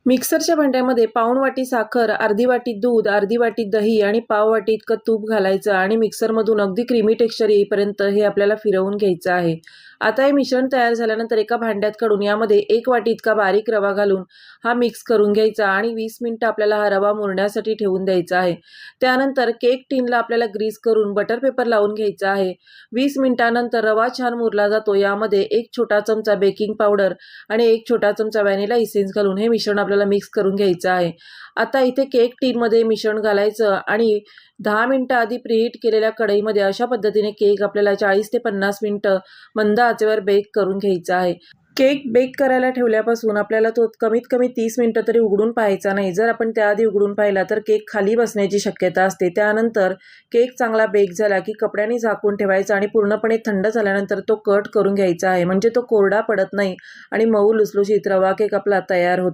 मिक्सरच्या भांड्यामध्ये पाऊण वाटी साखर, अर्धी वाटी दूध, अर्धी वाटी दही आणि पाव वाटी इतकं तूप घालायचं आणि मिक्सरमधून अगदी क्रीमी टेक्स्चर येईपर्यंत हे आपल्याला फिरवून घ्यायचं आहे. आता हे मिश्रण तयार झाल्यानंतर एका भांड्यात काढून यामध्ये 1 वाटी इतका बारीक रवा घालून हा मिक्स करून घ्यायचा आणि 20 मिनिटं आपल्याला हा रवा मुरण्यासाठी ठेवून द्यायचा आहे. त्यानंतर केक टिनला आपल्याला ग्रीस करून बटर पेपर लावून घ्यायचा आहे. 20 मिनिटांनंतर रवा छान मुरला जातो. यामध्ये 1 छोटा चमचा बेकिंग पावडर आणि 1 छोटा चमचा व्हॅनिला इसेन्स घालून हे मिश्रण आपल्याला मिक्स करून घ्यायचं आहे. आता इथे केक टिनमध्ये मिश्रण घालायचं आणि 10 मिनिटं आधी प्रीहीट केलेल्या कढईमध्ये अशा पद्धतीने केक आपल्याला 40 ते 50 मिनिटं मंद आचेवर बेक करून घ्यायचा आहे. केक बेक करायला ठेवल्यापासून आपल्याला तो कमीत कमी 30 मिनिटं तरी उघडून पाहायचा नाही. जर आपण त्याआधी उघडून पाहिला तर केक खाली बसण्याची शक्यता असते. त्यानंतर केक चांगला बेक झाला की कपड्याने झाकून ठेवायचा आणि पूर्णपणे थंड झाल्यानंतर तो कट करून घ्यायचा आहे. म्हणजे तो कोरडा पडत नाही आणि मऊ लुसलुशीत रवा केक आपला तयार होतो.